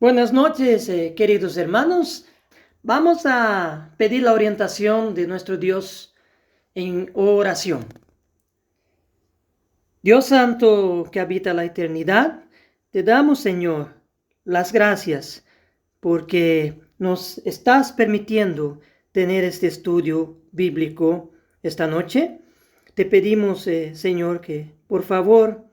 Buenas noches, queridos hermanos. Vamos a pedir la orientación de nuestro Dios en oración. Dios Santo que habita la eternidad, te damos, Señor, las gracias porque nos estás permitiendo tener este estudio bíblico esta noche. Te pedimos, Señor, que por favor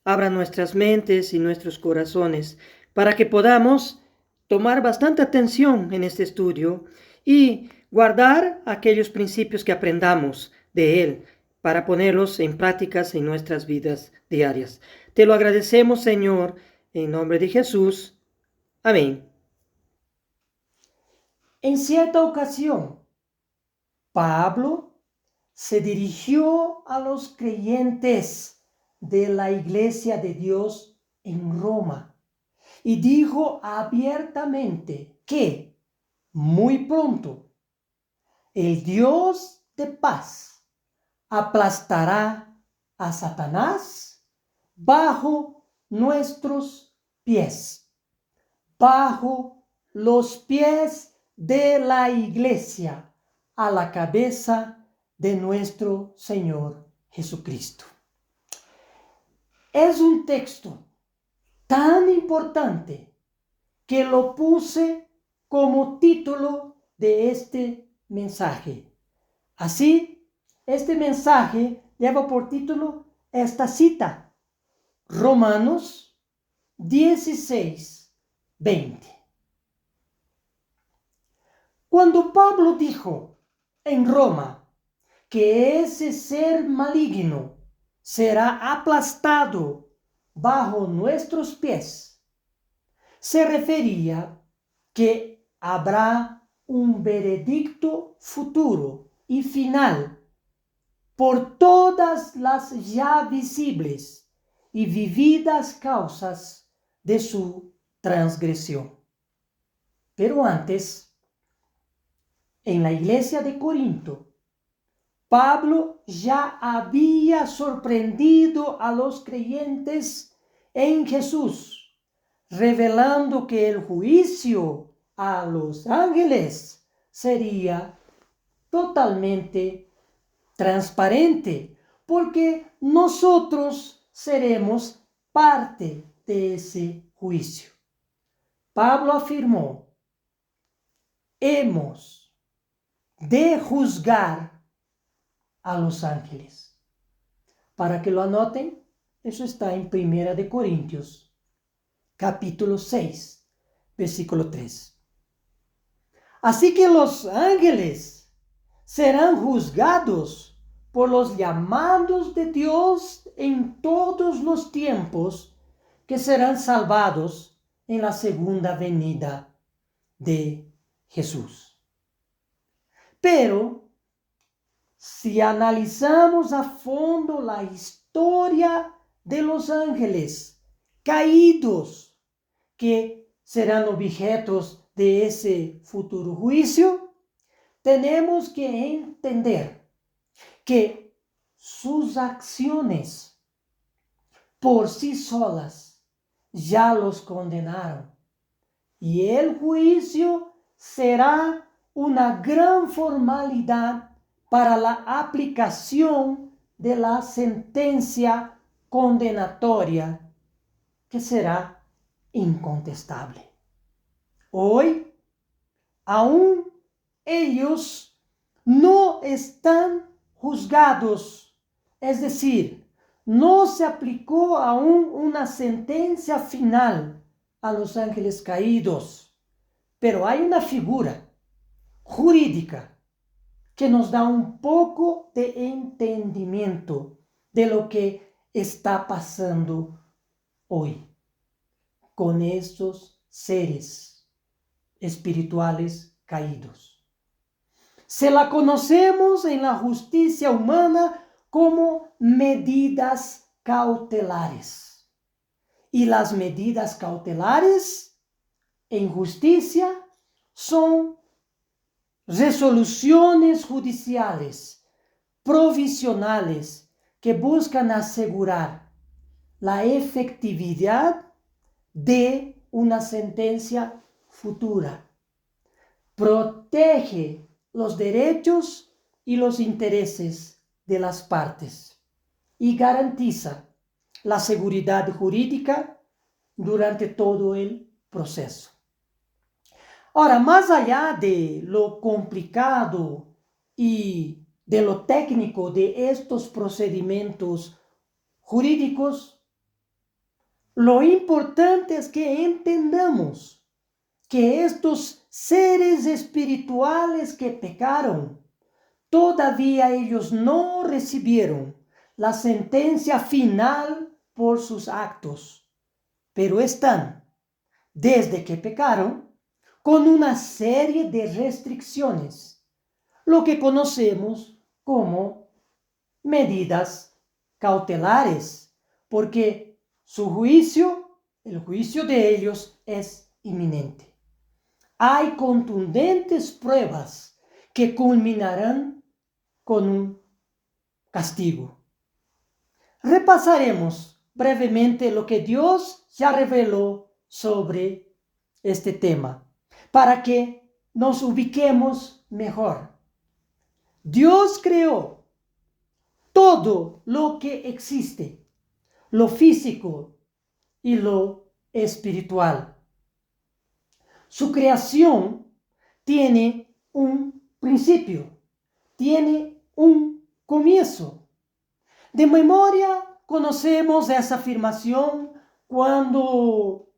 abra nuestras mentes y nuestros corazones para que podamos tomar bastante atención en este estudio y guardar aquellos principios que aprendamos de él para ponerlos en prácticas en nuestras vidas diarias. Te lo agradecemos, Señor, en nombre de Jesús. Amén. En cierta ocasión, Pablo se dirigió a los creyentes de la Iglesia de Dios en Roma y dijo abiertamente que muy pronto el Dios de paz aplastará a Satanás bajo nuestros pies, bajo los pies de la Iglesia, a la cabeza de nuestro Señor Jesucristo. Es un texto tan importante que lo puse como título de este mensaje. Así, este mensaje lleva por título esta cita: Romanos 16:20. Cuando Pablo dijo en Roma que ese ser maligno será aplastado bajo nuestros pies, se refería que habrá un veredicto futuro y final por todas las ya visibles y vividas causas de su transgresión. Pero antes, en la iglesia de Corinto, Pablo ya había sorprendido a los creyentes en Jesús, revelando que el juicio a los ángeles sería totalmente transparente, porque nosotros seremos parte de ese juicio. Pablo afirmó: hemos de juzgar a los ángeles. Para que lo anoten, eso está en 1 de Corintios, capítulo 6, versículo 3. Así que los ángeles serán juzgados por los llamados de Dios en todos los tiempos, que serán salvados en la segunda venida de Jesús. Pero si analizamos a fondo la historia de los ángeles caídos que serán objetos de ese futuro juicio, tenemos que entender que sus acciones por sí solas ya los condenaron, y el juicio será una gran formalidad para la aplicación de la sentencia condenatoria, que será incontestable. Hoy, aún ellos no están juzgados, es decir, no se aplicó aún una sentencia final a los ángeles caídos, pero hay una figura jurídica que nos da un poco de entendimiento de lo que está pasando hoy con estos seres espirituales caídos. Se la conocemos en la justicia humana como medidas cautelares. Y las medidas cautelares en justicia son resoluciones judiciales provisionales que buscan asegurar la efectividad de una sentencia futura. Protege los derechos y los intereses de las partes y garantiza la seguridad jurídica durante todo el proceso. Ahora, más allá de lo complicado y de lo técnico de estos procedimientos jurídicos, lo importante es que entendamos que estos seres espirituales que pecaron, todavía ellos no recibieron la sentencia final por sus actos, pero están, desde que pecaron, con una serie de restricciones, lo que conocemos como medidas cautelares, porque su juicio, el juicio de ellos, es inminente. Hay contundentes pruebas que culminarán con un castigo. Repasaremos brevemente lo que Dios ya reveló sobre este tema, para que nos ubiquemos mejor. Dios creó todo lo que existe, lo físico y lo espiritual. Su creación tiene un principio, tiene un comienzo. De memoria conocemos esa afirmación cuando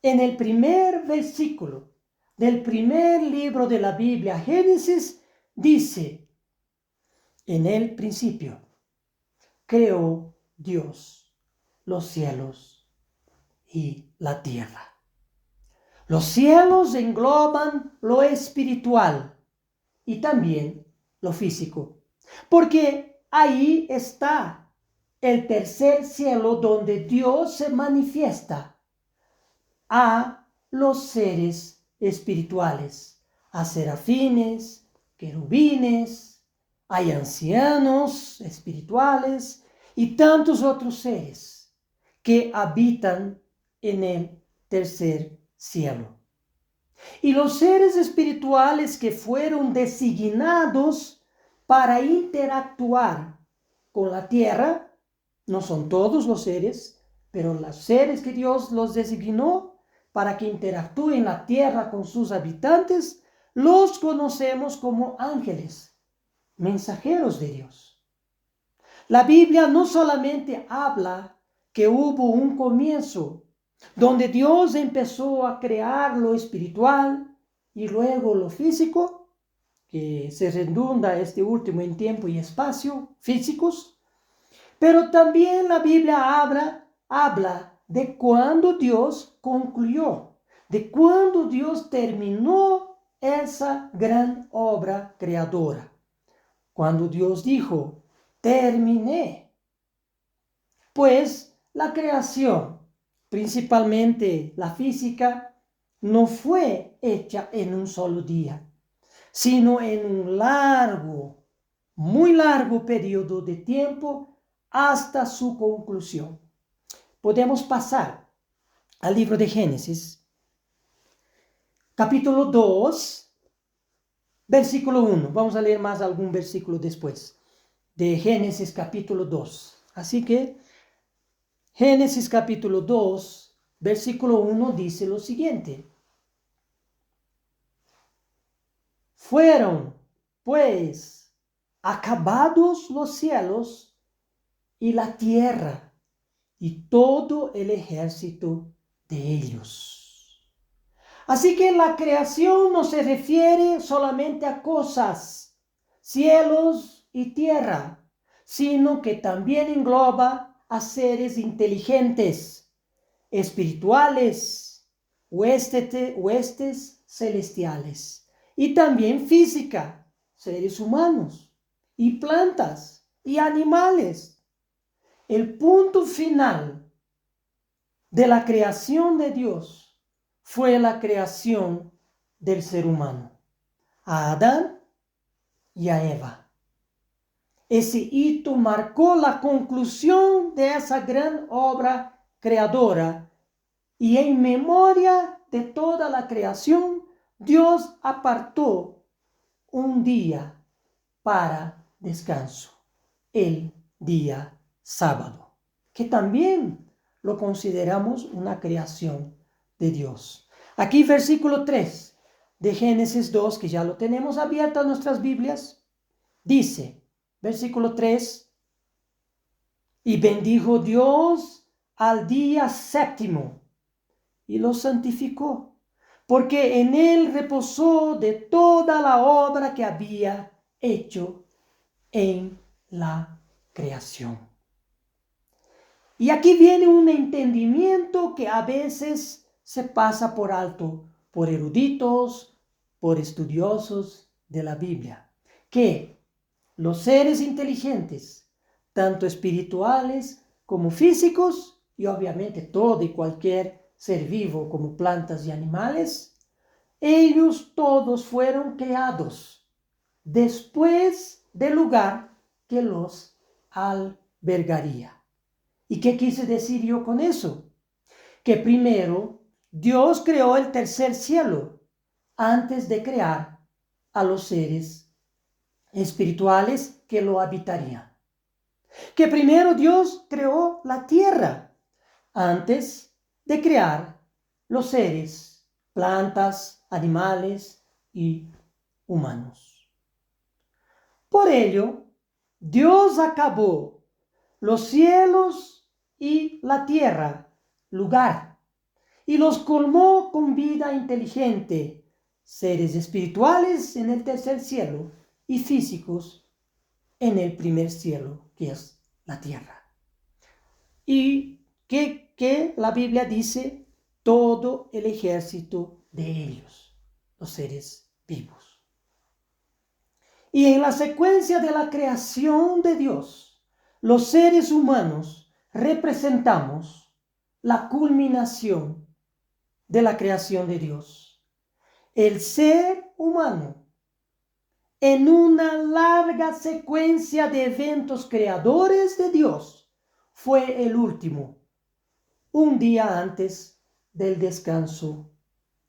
en el primer versículo del primer libro de la Biblia, Génesis, dice: en el principio creó Dios los cielos y la tierra. Los cielos engloban lo espiritual y también lo físico, porque ahí está el tercer cielo donde Dios se manifiesta a los seres espirituales, a serafines, querubines, hay ancianos espirituales y tantos otros seres que habitan en el tercer cielo. Y los seres espirituales que fueron designados para interactuar con la tierra, no son todos los seres, pero los seres que Dios los designó para que interactúen la tierra con sus habitantes, los conocemos como ángeles, mensajeros de Dios. La Biblia no solamente habla que hubo un comienzo donde Dios empezó a crear lo espiritual y luego lo físico, que se redunda este último en tiempo y espacio físicos, pero también la Biblia habla de cuando Dios concluyó, de cuando Dios terminó esa gran obra creadora. Cuando Dios dijo: terminé. Pues la creación, principalmente la física, no fue hecha en un solo día, sino en un largo, muy largo periodo de tiempo hasta su conclusión. Podemos pasar al libro de Génesis, capítulo 2, versículo 1. Vamos a leer más algún versículo después de Génesis capítulo 2. Así que Génesis capítulo 2, versículo 1 dice lo siguiente: fueron, pues, acabados los cielos y la tierra y todo el ejército de ellos. Así que la creación no se refiere solamente a cosas, cielos y tierra, sino que también engloba a seres inteligentes, espirituales, huestes celestiales, y también física, seres humanos, y plantas, y animales. El punto final de la creación de Dios fue la creación del ser humano, a Adán y a Eva. Ese hito marcó la conclusión de esa gran obra creadora y en memoria de toda la creación, Dios apartó un día para descanso, el día sábado, que también lo consideramos una creación de Dios. Aquí versículo 3 de Génesis 2, que ya lo tenemos abierto en nuestras Biblias, dice, versículo 3, y bendijo Dios al día séptimo y lo santificó, porque en él reposó de toda la obra que había hecho en la creación. Y aquí viene un entendimiento que a veces se pasa por alto por eruditos, por estudiosos de la Biblia, que los seres inteligentes, tanto espirituales como físicos, y obviamente todo y cualquier ser vivo como plantas y animales, ellos todos fueron creados después del lugar que los albergaría. ¿Y qué quise decir yo con eso? Que primero Dios creó el tercer cielo antes de crear a los seres espirituales que lo habitarían. Que primero Dios creó la tierra antes de crear los seres, plantas, animales y humanos. Por ello, Dios acabó los cielos y la tierra, lugar, y los colmó con vida inteligente, seres espirituales en el tercer cielo y físicos en el primer cielo, que es la tierra. Y que la Biblia dice, todo el ejército de ellos, los seres vivos. Y en la secuencia de la creación de Dios, los seres humanos representamos la culminación de la creación de Dios. El ser humano, en una larga secuencia de eventos creadores de Dios, fue el último, un día antes del descanso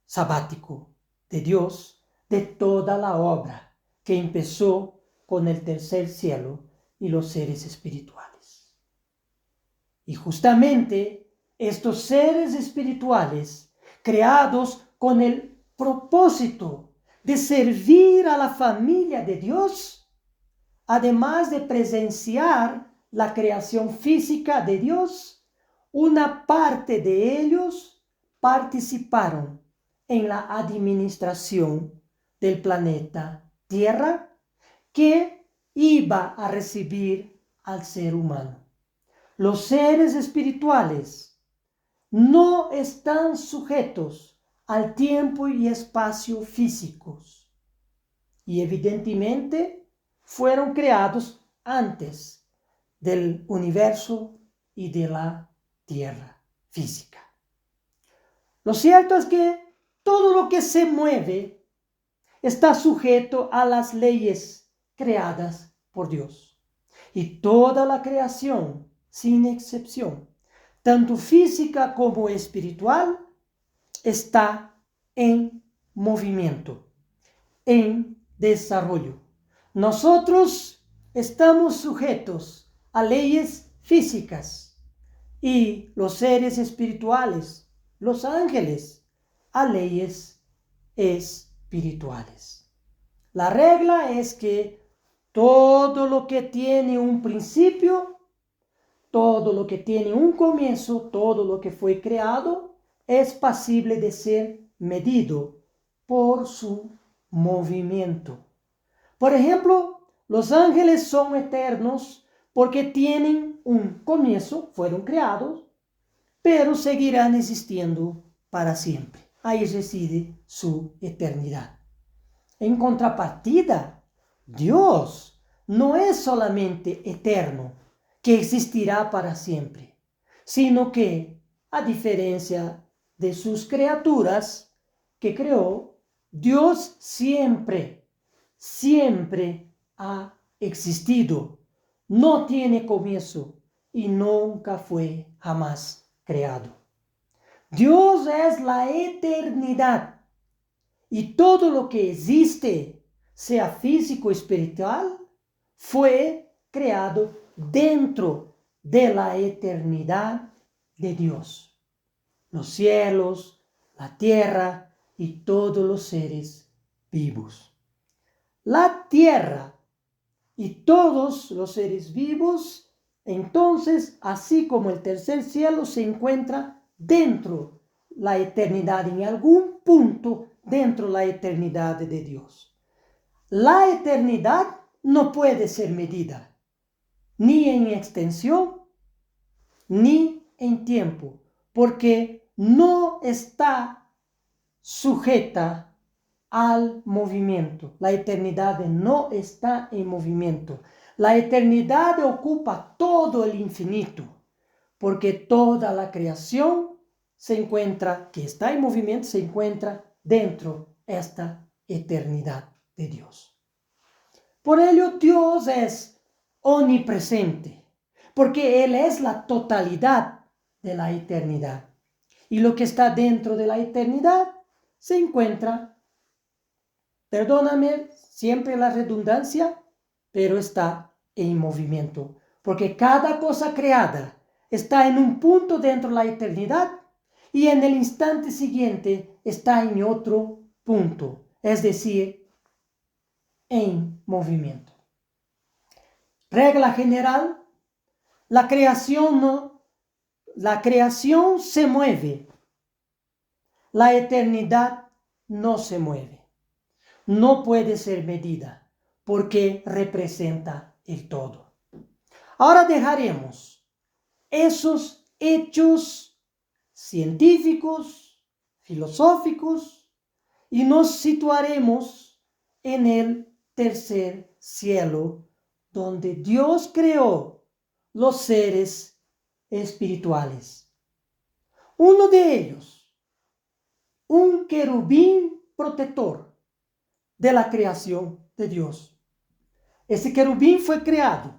sabático de Dios de toda la obra que empezó con el tercer cielo y los seres espirituales. Y justamente estos seres espirituales, creados con el propósito de servir a la familia de Dios, además de presenciar la creación física de Dios, una parte de ellos participaron en la administración del planeta Tierra que iba a recibir al ser humano. Los seres espirituales no están sujetos al tiempo y espacio físicos y evidentemente fueron creados antes del universo y de la tierra física. Lo cierto es que todo lo que se mueve está sujeto a las leyes creadas por Dios. Y toda la creación, sin excepción, tanto física como espiritual, está en movimiento, en desarrollo. Nosotros estamos sujetos a leyes físicas y los seres espirituales, los ángeles, a leyes espirituales. La regla es que todo lo que tiene un principio, todo lo que tiene un comienzo, todo lo que fue creado, es pasible de ser medido por su movimiento. Por ejemplo, los ángeles son eternos porque tienen un comienzo, fueron creados, pero seguirán existiendo para siempre. Ahí reside su eternidad. En contrapartida, Dios no es solamente eterno, que existirá para siempre, sino que, a diferencia de sus criaturas que creó, Dios siempre ha existido, no tiene comienzo y nunca fue jamás creado. Dios es la eternidad y todo lo que existe, sea físico o espiritual, fue creado dentro de la eternidad de Dios. Los cielos, la tierra y todos los seres vivos. La tierra y todos los seres vivos, entonces, así como el tercer cielo, se encuentra dentro la eternidad, en algún punto dentro la eternidad de Dios. La eternidad no puede ser medida, ni en extensión, ni en tiempo, porque no está sujeta al movimiento. La eternidad no está en movimiento. La eternidad ocupa todo el infinito, porque toda la creación se encuentra, que está en movimiento, se encuentra dentro de esta eternidad de Dios. Por ello, Dios es omnipresente, porque Él es la totalidad de la eternidad. Y lo que está dentro de la eternidad se encuentra, perdóname siempre la redundancia, pero está en movimiento, porque cada cosa creada está en un punto dentro de la eternidad y en el instante siguiente está en otro punto, es decir, en movimiento. Regla general, la creación se mueve, la eternidad no se mueve. No puede ser medida porque representa el todo. Ahora dejaremos esos hechos científicos, filosóficos y nos situaremos en el tercer cielo, donde Dios creó los seres espirituales. Uno de ellos, un querubín protector de la creación de Dios. Ese querubín fue creado,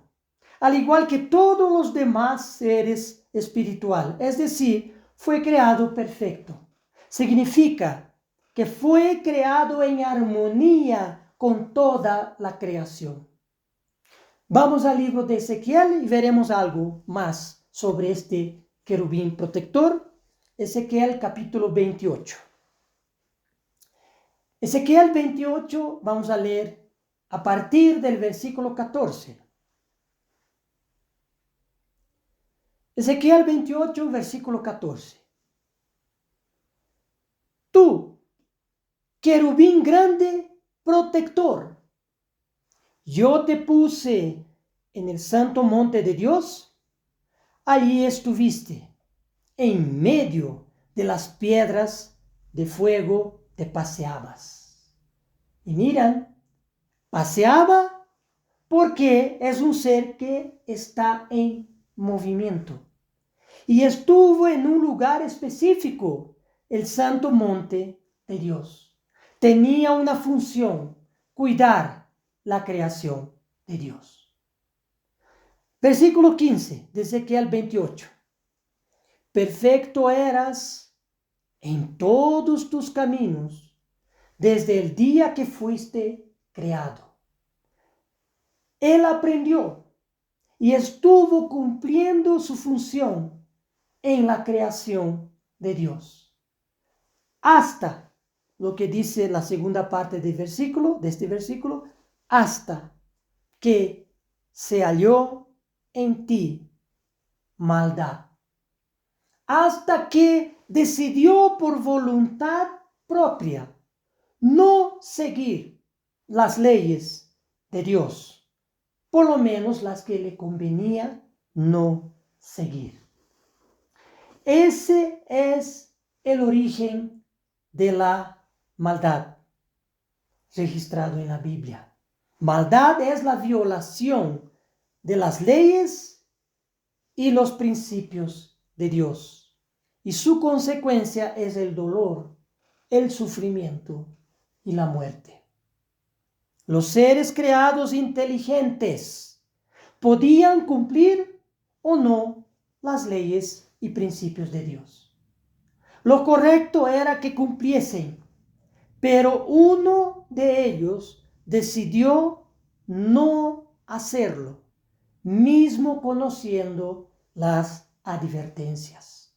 al igual que todos los demás seres espirituales, es decir, fue creado perfecto. Significa que fue creado en armonía con toda la creación. Vamos al libro de Ezequiel y veremos algo más sobre este querubín protector. Ezequiel capítulo 28. Ezequiel 28, vamos a leer a partir del versículo 14. Ezequiel 28, versículo 14. Tú, querubín grande, protector, yo te puse en el santo monte de Dios, allí estuviste, en medio de las piedras de fuego te paseabas. Y miran, paseaba porque es un ser que está en movimiento. Y estuvo en un lugar específico, el santo monte de Dios. Tenía una función, cuidar la creación de Dios. Versículo 15 de Ezequiel 28. Perfecto eras en todos tus caminos desde el día que fuiste creado. Él aprendió y estuvo cumpliendo su función en la creación de Dios. Hasta lo que dice la segunda parte del versículo, de este versículo, hasta que se halló en ti maldad. Hasta que decidió por voluntad propia no seguir las leyes de Dios, por lo menos las que le convenía no seguir. Ese es el origen de la maldad registrado en la Biblia. Maldad es la violación de las leyes y los principios de Dios. Y su consecuencia es el dolor, el sufrimiento y la muerte. Los seres creados inteligentes podían cumplir o no las leyes y principios de Dios. Lo correcto era que cumpliesen, pero uno de ellos decidió no hacerlo, mismo conociendo las advertencias.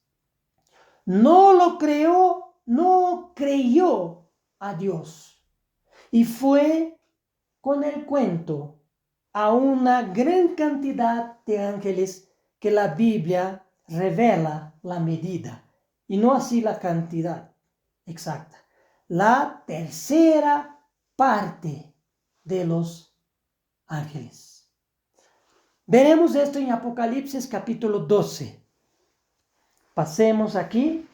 No creyó a Dios y fue con el cuento a una gran cantidad de ángeles que la Biblia revela la medida y no así la cantidad exacta. La tercera parte de los ángeles. Veremos esto en Apocalipsis capítulo 12. Pasemos aquí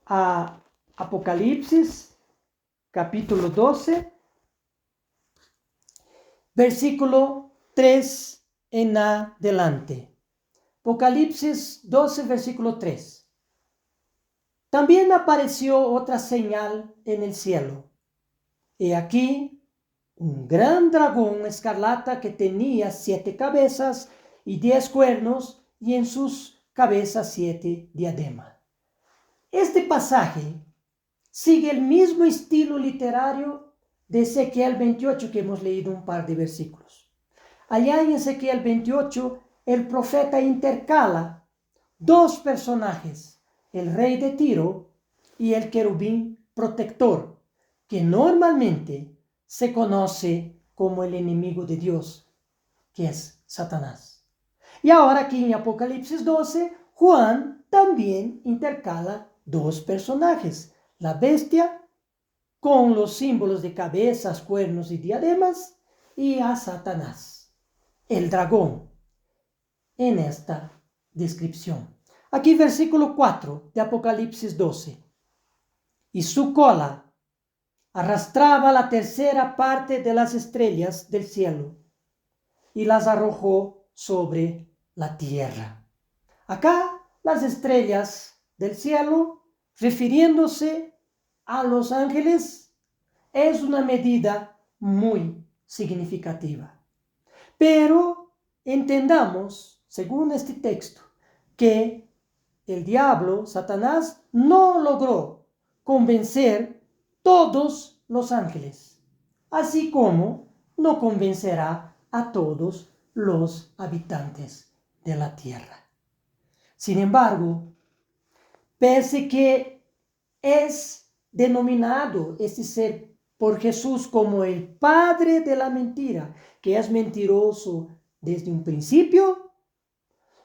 a Apocalipsis capítulo 12, versículo 3 en adelante. Apocalipsis 12, versículo 3. También apareció otra señal en el cielo. He aquí un gran dragón escarlata que tenía 7 cabezas y 10 cuernos, y en sus cabezas 7 diademas. Este pasaje sigue el mismo estilo literario de Ezequiel 28 que hemos leído un par de versículos. Allá en Ezequiel 28, el profeta intercala dos personajes, el rey de Tiro y el querubín protector, que normalmente se conoce como el enemigo de Dios, que es Satanás. Y ahora aquí en Apocalipsis 12, Juan también intercala dos personajes, la bestia con los símbolos de cabezas, cuernos y diademas, y a Satanás, el dragón, en esta descripción. Aquí versículo 4 de Apocalipsis 12. Y su cola arrastraba la tercera parte de las estrellas del cielo y las arrojó sobre la tierra. Acá las estrellas del cielo, refiriéndose a los ángeles, es una medida muy significativa. Pero entendamos, según este texto, que el diablo, Satanás, no logró convencer todos los ángeles, así como no convencerá a todos los habitantes de la tierra. Sin embargo, pese que es denominado este ser por Jesús como el padre de la mentira, que es mentiroso desde un principio,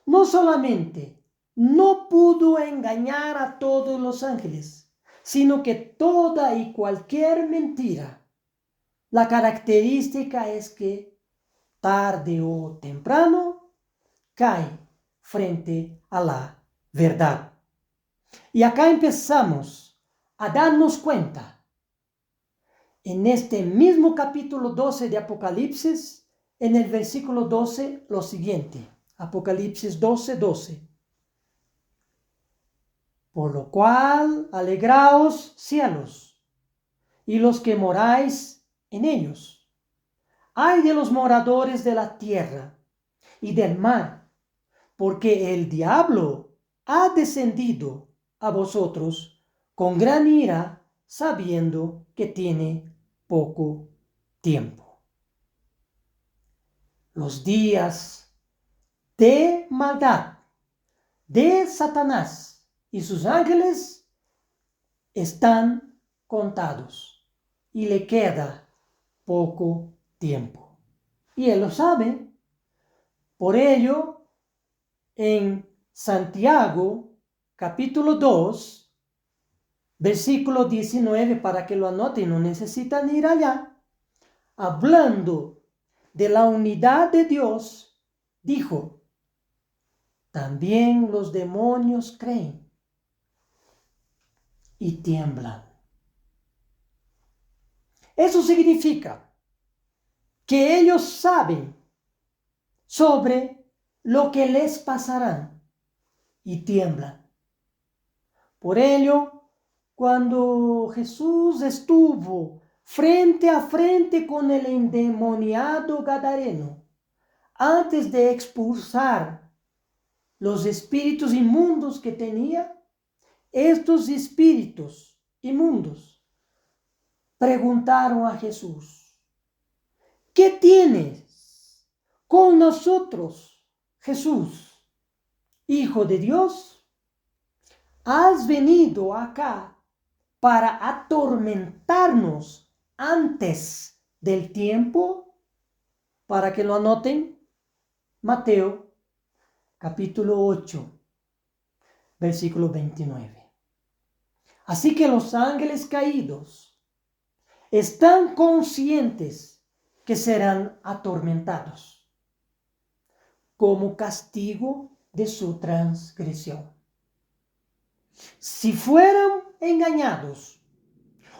no solamente no pudo engañar a todos los ángeles, sino que toda y cualquier mentira, la característica es que tarde o temprano cae frente a la verdad. Y acá empezamos a darnos cuenta, en este mismo capítulo 12 de Apocalipsis, en el versículo 12, lo siguiente. Apocalipsis 12, 12. Por lo cual, alegraos cielos, y los que moráis en ellos. Ay de los moradores de la tierra y del mar, porque el diablo ha descendido a vosotros con gran ira, sabiendo que tiene poco tiempo. Los días de maldad de Satanás y sus ángeles están contados y le queda poco tiempo. Y él lo sabe. Por ello, en Santiago, capítulo 2, versículo 19, para que lo anoten, no necesitan ir allá, hablando de la unidad de Dios, dijo, también los demonios creen y tiemblan. Eso significa que ellos saben sobre lo que les pasará y tiemblan. Por ello, cuando Jesús estuvo frente a frente con el endemoniado gadareno, antes de expulsar los espíritus inmundos que tenía, estos espíritus inmundos preguntaron a Jesús: ¿qué tienes con nosotros, Jesús, Hijo de Dios? ¿Has venido acá para atormentarnos antes del tiempo? Para que lo anoten, Mateo capítulo 8, versículo 29. Así que los ángeles caídos están conscientes que serán atormentados como castigo de su transgresión. Si fueran engañados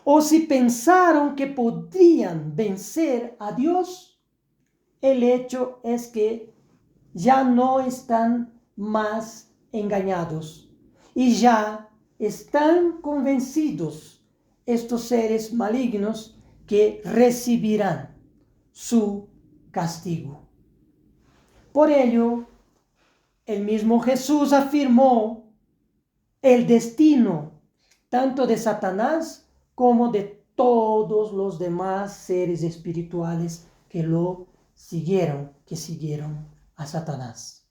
o si pensaron que podrían vencer a Dios, el hecho es que ya no están más engañados y ya están convencidos estos seres malignos que recibirán su castigo. Por ello, el mismo Jesús afirmó el destino tanto de Satanás como de todos los demás seres espirituales que siguieron a Satanás.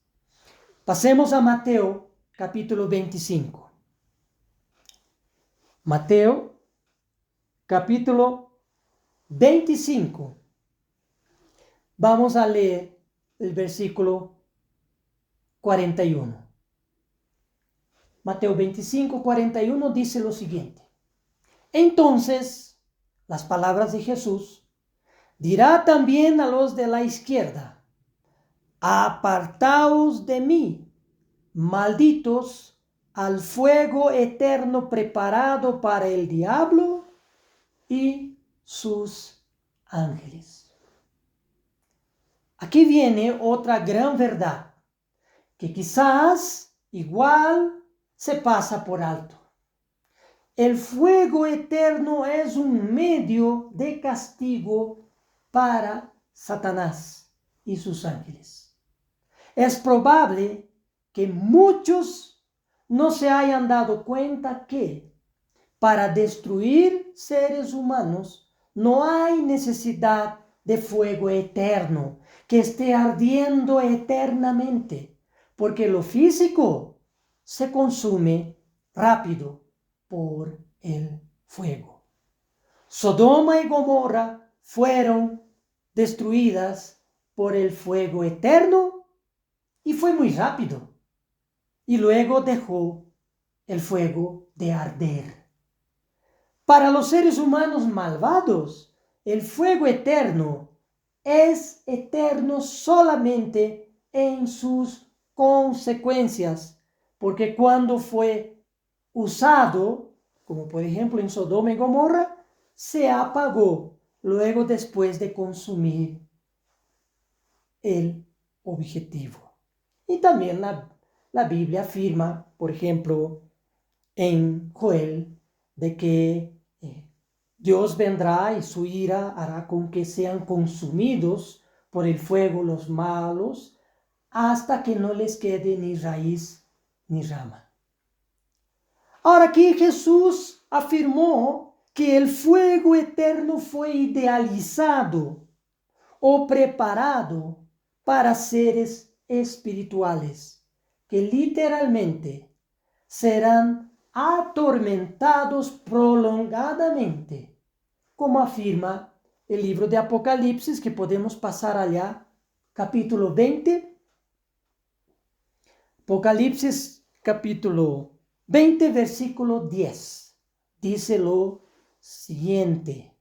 Pasemos a Mateo capítulo 25. Mateo capítulo 25. Vamos a leer el versículo 41. Mateo 25, 41 dice lo siguiente: entonces, las palabras de Jesús, dirá también a los de la izquierda: apartaos de mí, malditos, al fuego eterno preparado para el diablo y sus ángeles. Aquí viene otra gran verdad que quizás igual se pasa por alto. El fuego eterno es un medio de castigo para Satanás y sus ángeles. Es probable que muchos no se hayan dado cuenta que para destruir seres humanos no hay necesidad de fuego eterno que esté ardiendo eternamente, porque lo físico se consume rápido por el fuego. Sodoma y Gomorra fueron destruidas por el fuego eterno y fue muy rápido. Y luego dejó el fuego de arder. Para los seres humanos malvados, el fuego eterno es eterno solamente en sus consecuencias, porque cuando fue usado, como por ejemplo en Sodoma y Gomorra, se apagó luego después de consumir el objetivo. Y también la Biblia afirma, por ejemplo, en Joel, de que Dios vendrá y su ira hará con que sean consumidos por el fuego los malos, hasta que no les quede ni raíz ni rama. Ahora aquí Jesús afirmó que el fuego eterno fue idealizado o preparado para seres espirituales que literalmente serán atormentados prolongadamente, como afirma el libro de Apocalipsis, que podemos pasar allá, capítulo 20. Apocalipsis capítulo 20, versículo 10. Dice lo siguiente: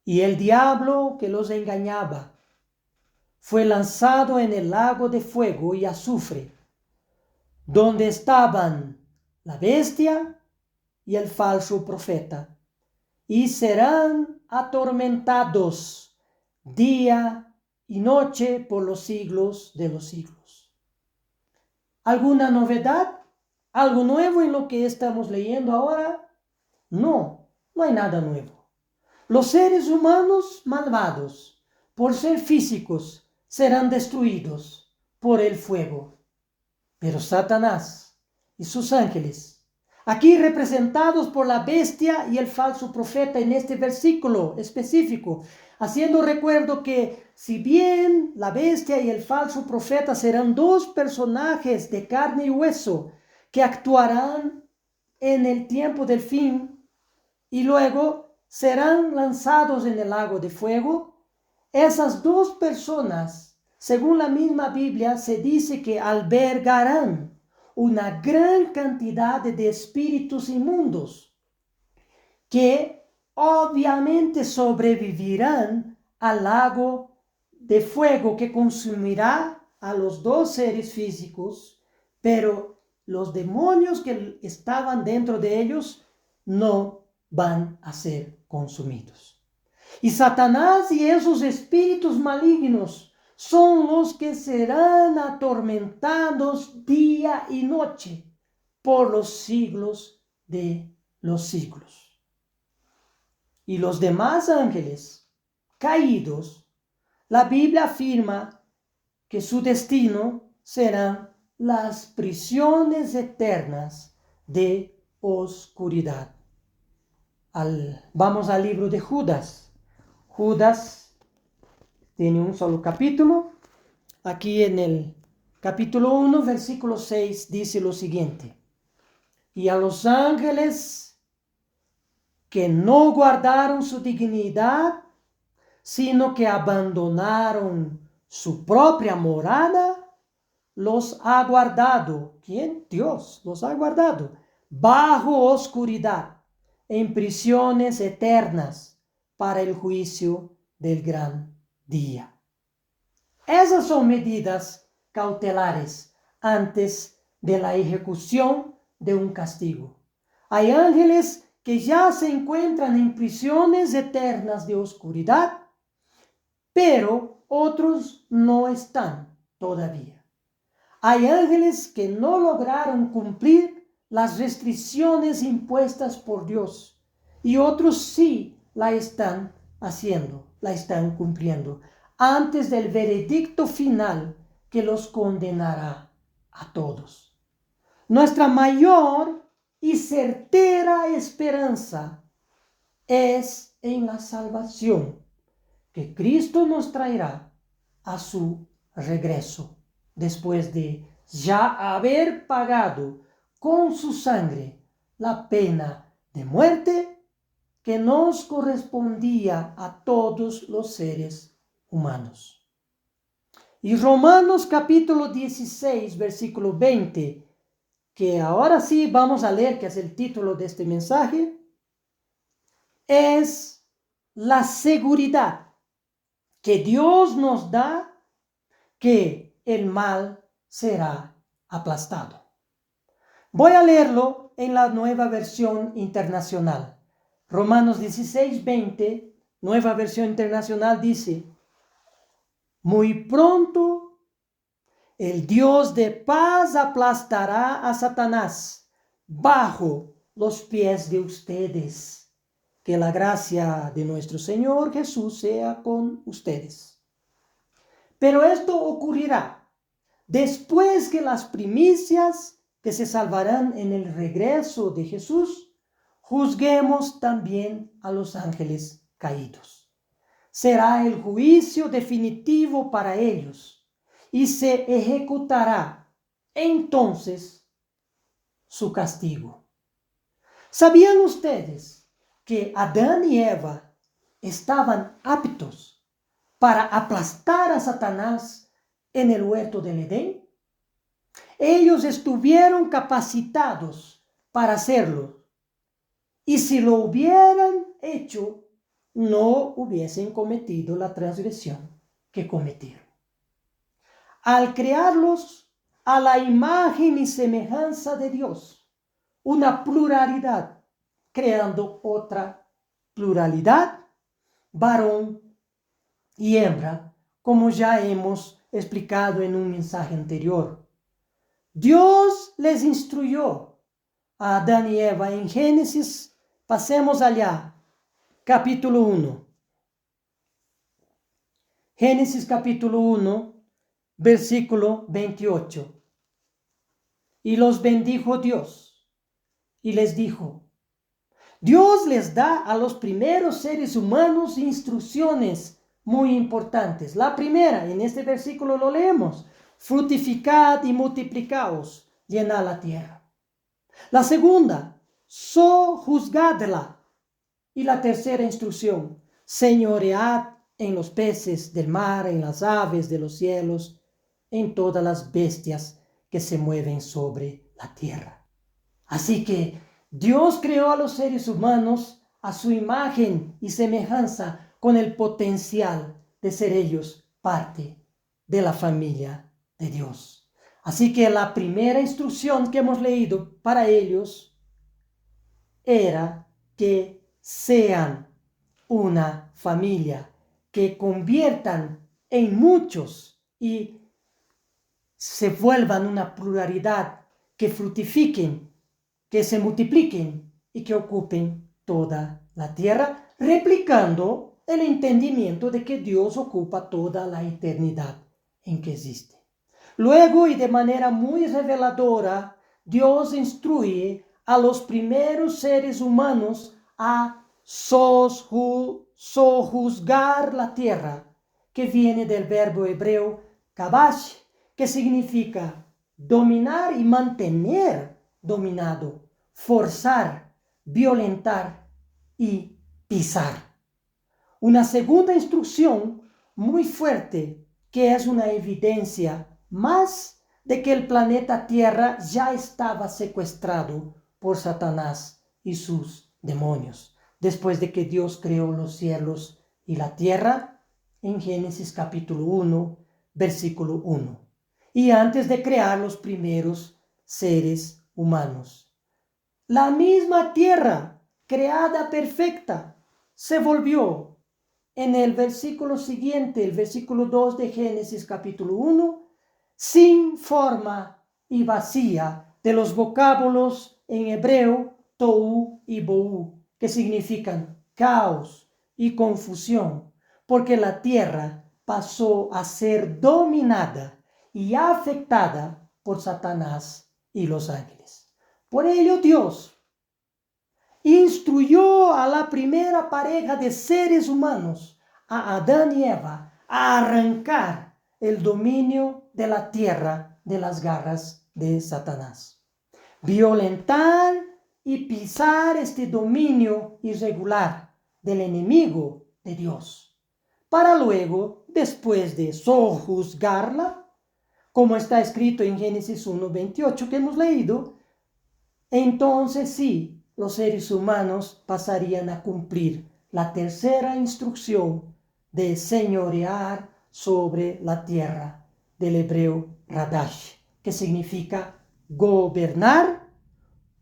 y el diablo que los engañaba fue lanzado en el lago de fuego y azufre, donde estaban la bestia y el falso profeta, y serán atormentados día y noche por los siglos de los siglos. ¿Alguna novedad? ¿Algo nuevo en lo que estamos leyendo ahora? No, no hay nada nuevo. Los seres humanos malvados, por ser físicos, serán destruidos por el fuego. Pero Satanás y sus ángeles, aquí representados por la bestia y el falso profeta en este versículo específico, haciendo recuerdo que si bien la bestia y el falso profeta serán dos personajes de carne y hueso que actuarán en el tiempo del fin y luego serán lanzados en el lago de fuego, esas dos personas, según la misma Biblia, se dice que albergarán una gran cantidad de espíritus inmundos que obviamente sobrevivirán al lago de fuego que consumirá a los dos seres físicos, pero los demonios que estaban dentro de ellos no van a ser consumidos. Y Satanás y esos espíritus malignos son los que serán atormentados día y noche por los siglos de los siglos. Y los demás ángeles caídos, la Biblia afirma que su destino serán las prisiones eternas de oscuridad. Vamos al libro de Judas. Judas tiene un solo capítulo. Aquí en el capítulo 1, versículo 6, dice lo siguiente: y a los ángeles que no guardaron su dignidad, sino que abandonaron su propia morada, los ha guardado. ¿Quién? Dios los ha guardado bajo oscuridad, en prisiones eternas, para el juicio del gran día. Esas son medidas cautelares antes de la ejecución de un castigo. Hay ángeles que ya se encuentran en prisiones eternas de oscuridad, pero otros no están todavía. Hay ángeles que no lograron cumplir las restricciones impuestas por Dios y otros sí la están haciendo, la están cumpliendo antes del veredicto final que los condenará a todos. Nuestra mayor y certera esperanza es en la salvación que Cristo nos traerá a su regreso, después de ya haber pagado con su sangre la pena de muerte que nos correspondía a todos los seres humanos. Y Romanos capítulo 16, versículo 20, que ahora sí vamos a leer, que es el título de este mensaje, es la seguridad que Dios nos da que el mal será aplastado. Voy a leerlo en la Nueva Versión Internacional. Romanos 16, 20, Nueva Versión Internacional dice: muy pronto el Dios de paz aplastará a Satanás bajo los pies de ustedes. Que la gracia de nuestro Señor Jesús sea con ustedes. Pero esto ocurrirá después que las primicias que se salvarán en el regreso de Jesús, juzguemos también a los ángeles caídos. Será el juicio definitivo para ellos y se ejecutará entonces su castigo. ¿Sabían ustedes que Adán y Eva estaban aptos para aplastar a Satanás en el huerto del Edén? Ellos estuvieron capacitados para hacerlo, y si lo hubieran hecho, no hubiesen cometido la transgresión que cometieron. Al crearlos a la imagen y semejanza de Dios, una pluralidad, creando otra pluralidad, varón y hembra, como ya hemos explicado en un mensaje anterior. Dios les instruyó a Adán y Eva en Génesis. Pasemos allá, capítulo 1. Génesis capítulo 1, versículo 28. Y los bendijo Dios y les dijo: Dios les da a los primeros seres humanos instrucciones muy importantes. La primera, en este versículo lo leemos: fructificad y multiplicaos, llenad la tierra. La segunda: sojuzgadla. Y la tercera instrucción: señoread en los peces del mar, en las aves de los cielos, en todas las bestias que se mueven sobre la tierra. Así que Dios creó a los seres humanos a su imagen y semejanza, con el potencial de ser ellos parte de la familia de Dios. Así que la primera instrucción que hemos leído para ellos era que sean una familia, que conviertan en muchos y se vuelvan una pluralidad, que fructifiquen, que se multipliquen y que ocupen toda la tierra, replicando el entendimiento de que Dios ocupa toda la eternidad en que existe. Luego, y de manera muy reveladora, Dios instruye a los primeros seres humanos a sojuzgar la tierra, que viene del verbo hebreo kabash, que significa dominar y mantener dominado, forzar, violentar y pisar. Una segunda instrucción muy fuerte, que es una evidencia más de que el planeta Tierra ya estaba secuestrado por Satanás y sus demonios, después de que Dios creó los cielos y la tierra, en Génesis capítulo 1, versículo 1, y antes de crear los primeros seres humanos. La misma tierra, creada perfecta, se volvió, en el versículo siguiente, el versículo 2 de Génesis capítulo 1, sin forma y vacía, de los vocábulos en hebreo tohu y bohu, que significan caos y confusión, porque la tierra pasó a ser dominada y afectada por Satanás y los ángeles. Por ello Dios instruyó a la primera pareja de seres humanos, a Adán y Eva, a arrancar el dominio de la tierra de las garras de Satanás, violentar y pisar este dominio irregular del enemigo de Dios, para luego, después de sojuzgarla, como está escrito en Génesis 1:28 que hemos leído, entonces sí, los seres humanos pasarían a cumplir la tercera instrucción de señorear sobre la tierra, del hebreo radash, que significa gobernar,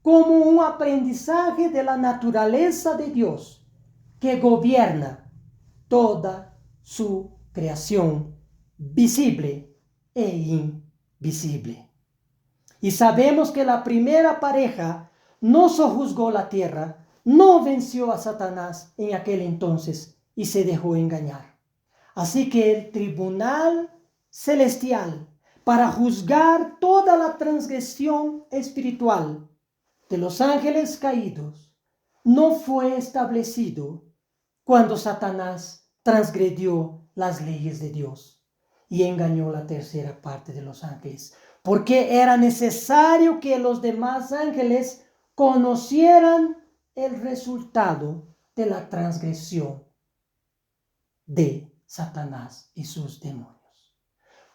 como un aprendizaje de la naturaleza de Dios, que gobierna toda su creación, visible e invisible. Y sabemos que la primera pareja no sojuzgó la tierra, no venció a Satanás en aquel entonces y se dejó engañar. Así que el tribunal celestial, para juzgar toda la transgresión espiritual de los ángeles caídos, no fue establecido cuando Satanás transgredió las leyes de Dios y engañó la tercera parte de los ángeles, porque era necesario que los demás ángeles conocieran el resultado de la transgresión de Satanás y sus demonios.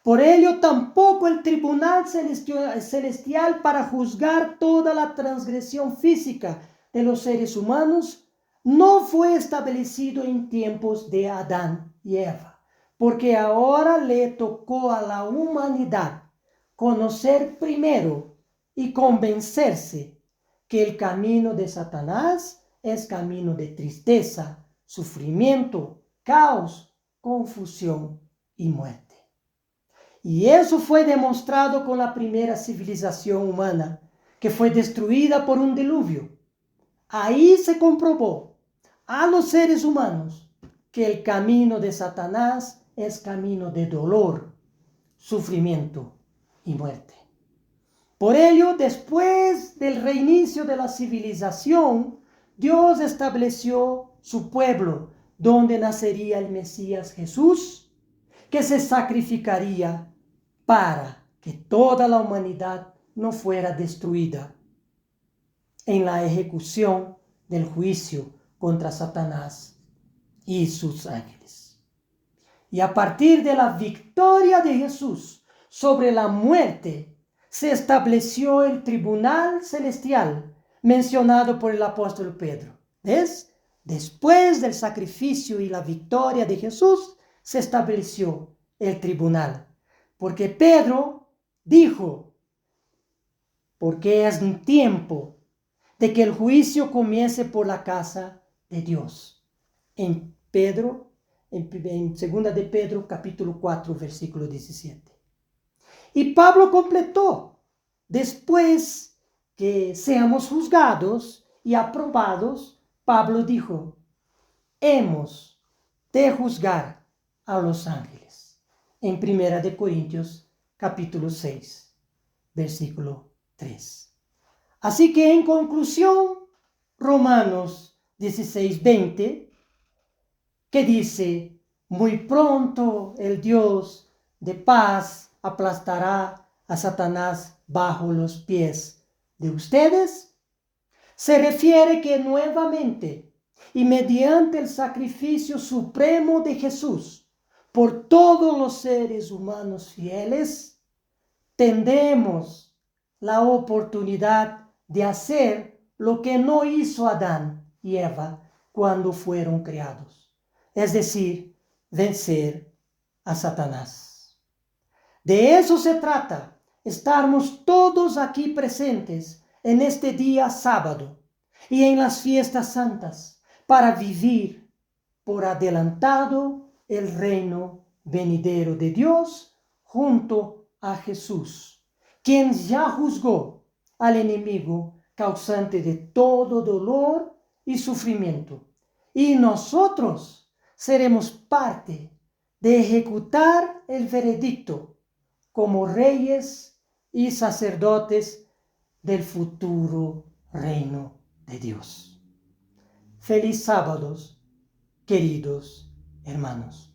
Por ello, tampoco el tribunal celestial para juzgar toda la transgresión física de los seres humanos no fue establecido en tiempos de Adán y Eva, porque ahora le tocó a la humanidad conocer primero y convencerse que el camino de Satanás es camino de tristeza, sufrimiento, caos, confusión y muerte. Y eso fue demostrado con la primera civilización humana, que fue destruida por un diluvio. Ahí se comprobó a los seres humanos que el camino de Satanás es camino de dolor, sufrimiento y muerte. Por ello, después del reinicio de la civilización, Dios estableció su pueblo, donde nacería el Mesías Jesús, que se sacrificaría para que toda la humanidad no fuera destruida en la ejecución del juicio contra Satanás y sus ángeles. Y a partir de la victoria de Jesús sobre la muerte, se estableció el tribunal celestial mencionado por el apóstol Pedro. ¿Ves? Después del sacrificio y la victoria de Jesús, se estableció el tribunal. Porque Pedro dijo, porque es un tiempo de que el juicio comience por la casa de Dios. En 2 de Pedro, capítulo 4, versículo 17. Y Pablo completó, después que seamos juzgados y aprobados, Pablo dijo, hemos de juzgar a los ángeles. En 1 de Corintios, capítulo 6, versículo 3. Así que en conclusión, Romanos 16:20, que dice, muy pronto el Dios de paz aplastará a Satanás bajo los pies de ustedes, se refiere que nuevamente y mediante el sacrificio supremo de Jesús por todos los seres humanos fieles, tendremos la oportunidad de hacer lo que no hizo Adán y Eva cuando fueron creados, es decir, vencer a Satanás. De eso se trata, estarmos todos aquí presentes en este día sábado y en las fiestas santas para vivir por adelantado el reino venidero de Dios junto a Jesús, quien ya juzgó al enemigo causante de todo dolor y sufrimiento. Y nosotros seremos parte de ejecutar el veredicto como reyes y sacerdotes del futuro reino de Dios. Feliz sábados, queridos hermanos.